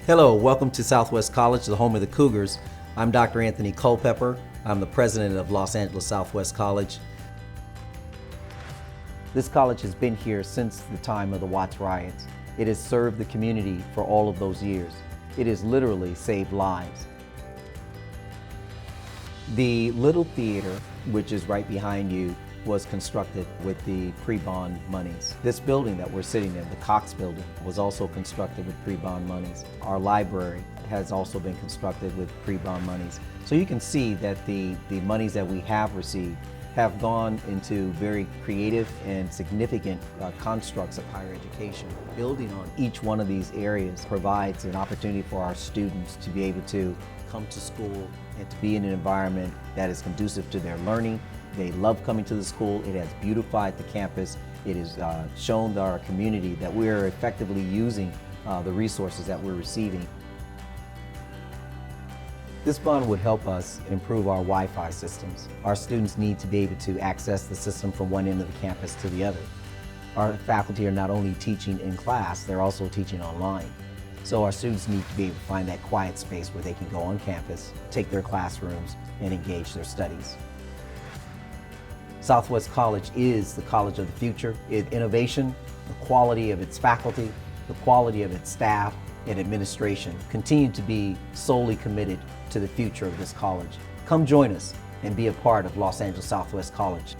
Hello, welcome to Southwest College, the home of the Cougars. I'm Dr. Anthony Culpepper. I'm the president of Los Angeles Southwest College. This college has been here since the time of the Watts riots. It has served the community for all of those years. It has literally saved lives. The Little Theater, which is right behind you, was constructed with the pre-bond monies. This building that we're sitting in, the Cox Building, was also constructed with pre-bond monies. Our library has also been constructed with pre-bond monies. So you can see that the monies that we have received have gone into very creative and significant constructs of higher education. Building on each one of these areas provides an opportunity for our students to be able to come to school and to be in an environment that is conducive to their learning. They love coming to the school. It has beautified the campus. It has shown our community that we are effectively using the resources that we're receiving. This bond would help us improve our Wi-Fi systems. Our students need to be able to access the system from one end of the campus to the other. Our faculty are not only teaching in class, they're also teaching online. So our students need to be able to find that quiet space where they can go on campus, take their classrooms, and engage their studies. Southwest College is the college of the future. Innovation, the quality of its faculty, the quality of its staff and administration continue to be solely committed to the future of this college. Come join us and be a part of Los Angeles Southwest College.